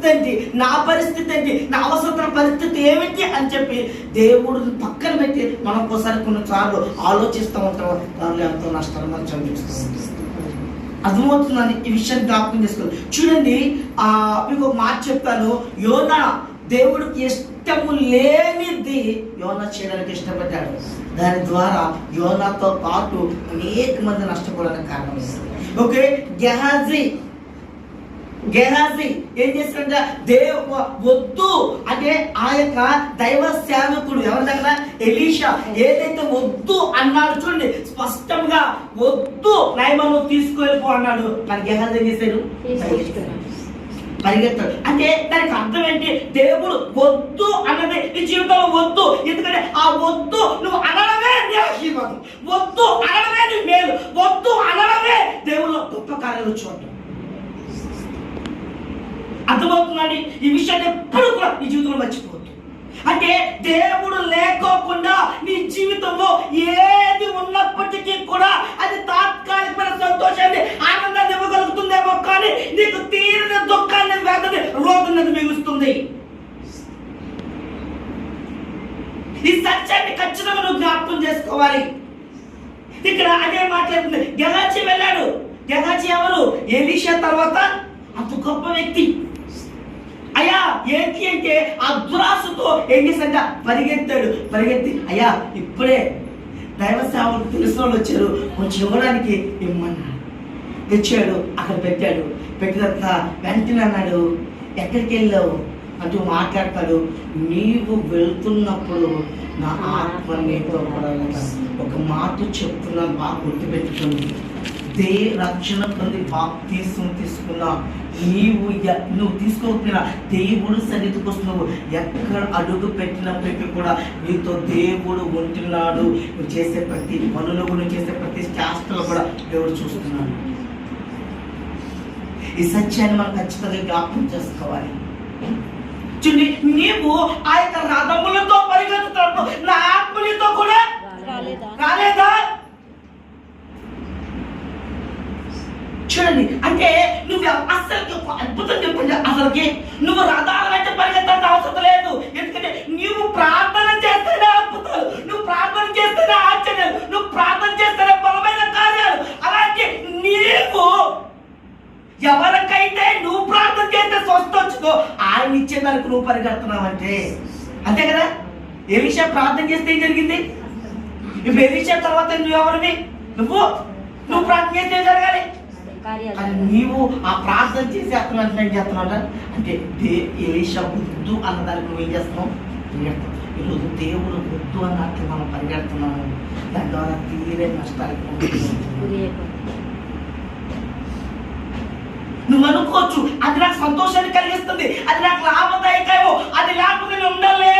పరిస్థితి ఏంటి, నా పరిస్థితి ఏంటి, నా అవసరమైన పరిస్థితి ఏమిటి అని చెప్పి దేవుడిని పక్కన పెట్టి మనం ఒకసారి కొన్నిసార్లు ఆలోచిస్తూ ఉంటాం. దానిలో ఎంతో నష్టాలు మనం చదివిస్తూ ఉంటాం. అర్థమవుతుందని ఈ విషయాన్ని జ్ఞాపకం చేసుకోవాలి. చూడండి, మీకు ఒక మాట చెప్తాను. యోనా దేవుడికి ఇష్టము లేనిది యోనా చేయడానికి ఇష్టపడ్డాడు. దాని ద్వారా యోనాతో పాటు అనేక మంది నష్టపోవడానికి కారణం. ఓకే, గెహాజీ ఏం చేస్తాడంటే వద్దు అంటే ఆ యొక్క దైవ సేవకుడు ఎవరి దగ్గర, ఎలీషా ఏదైతే వద్దు అన్నాడు చూడండి, స్పష్టంగా వద్దు నయమాను తీసుకెళ్ళిపో అన్నాడు. మరి గెహాజీ ఏం చేశాడు, పరిగెత్తాడు. అంటే దానికి అర్థం ఏంటి, దేవుడు వద్దు అన్నది నీ జీవితంలో వద్దు. ఎందుకంటే ఆ వద్దు నువ్వు అనడమే నీ ఆశీర్వాదం, వద్దు అనడమే నీ మేలు, వద్దు అనడమే దేవుడు గొప్ప కార్యాలు చూడటం. అర్థమవుతుందండి? ఈ విషయాన్ని ఎప్పుడు కూడా నీ జీవితంలో మర్చిపోవద్దు. అంటే దేవుడు లేకోకుండా నీ జీవితంలో ఏది ఉన్నప్పటికీ కూడా అది తాత్కాలికమైన సంతోషాన్ని, ఆనందాన్ని ఇవ్వగలుగుతుందేమో, కానీ నీకు తీరిన దుఃఖాన్ని, వేదన, రోగాన్ని మిగులుస్తుంది. ఈ సత్యాన్ని ఖచ్చితంగా నువ్వు జ్ఞాపకం చేసుకోవాలి. ఇక్కడ అదే మాట్లాడుతుంది. గెహాజీ వెళ్ళాడు. గెహాజీ ఎవరు? ఎలీషా తర్వాత అంత గొప్ప వ్యక్తి. అయ్యా ఏంటి అంటే ఆ దురాశతో ఏం చేశాడ, పరిగెత్తి అయ్యా ఇప్పుడే దైవ సేవలు తెలిసిన వాళ్ళు వచ్చారు, కొంచెం ఇవ్వడానికి ఇమ్మన్నాడు. తెచ్చాడు, అక్కడ పెట్టాడు. పెట్టినంత వెంటనే అన్నాడు, ఎక్కడికి వెళ్ళావు అంటూ మాట్లాడతాడు. నీవు వెళ్తున్నప్పుడు నా ఆత్మ నీతో కూడా ఒక మాట చెప్తున్నాను, బాగా గుర్తుపెట్టుకోండి. రక్షణ పొంది బాప్తీసం తీసుకున్నా నువ్వు తీసుకోకపోయినా దేవుడు సన్నిధికి వస్తున్నావు. ఎక్కడ అడుగు పెట్టినప్పటికీ కూడా నీతో దేవుడు ఉంటున్నాడు. నువ్వు చేసే ప్రతి పనులు, నువ్వు చేసే ప్రతి శాస్త్రాలు కూడా దేవుడు చూస్తున్నాడు. ఈ సత్యాన్ని మనం ఖచ్చితంగా జ్ఞాపకం చేసుకోవాలి. చూడండి, నీవు ఆ యొక్క రథములతో పరిగెత్తుతున్నప్పుడు నా ఆత్మనితో కూడా రాలేదా? చూడండి, అంటే నువ్వు అసలు అద్భుతం చెప్పండి. అసలుకి నువ్వు రథాల వెంట పరిగెత్తాల్సిన అవసరం లేదు. ఎందుకంటే నువ్వు ప్రార్థన చేస్తేనే అద్భుతాలు, నువ్వు ప్రార్థన చేస్తేనే ఆశ్చర్యాలు, నువ్వు ప్రార్థన చేస్తేనే బలమైన కార్యాలు. అలాంటి నీవు ఎవరికైతే నువ్వు ప్రార్థన చేస్తే స్వస్థ వచ్చుకో ఆయన ఇచ్చేదానికి నువ్వు పరిగెడుతున్నావంటే అంతే కదా. ఎలీషా ప్రార్థన చేస్తే ఏం జరిగింది? ఇప్పుడు ఎలీషా తర్వాత నువ్వు ఎవరివి? నువ్వు ప్రార్థన చేస్తే ఏం జరగాలి? కానీ నీవు ఆ ప్రార్థన చేసి అతను ఏం చేస్తున్నావు అంటే ఎలీషా వద్దు అన్నదానికి నువ్వు ఏం చేస్తున్నావు, పరిగెడతావు. ఈరోజు దేవుడు వద్దు అన్నట్లు మనం పరిగెడుతున్నాము. దాని ద్వారా తీరే నష్టాలకు నువ్వు అనుకోవచ్చు, అది నాకు సంతోషాన్ని కలిగిస్తుంది, అది నాకు లాభదాయకమో, అది లేకపోతే నేను ఉండలే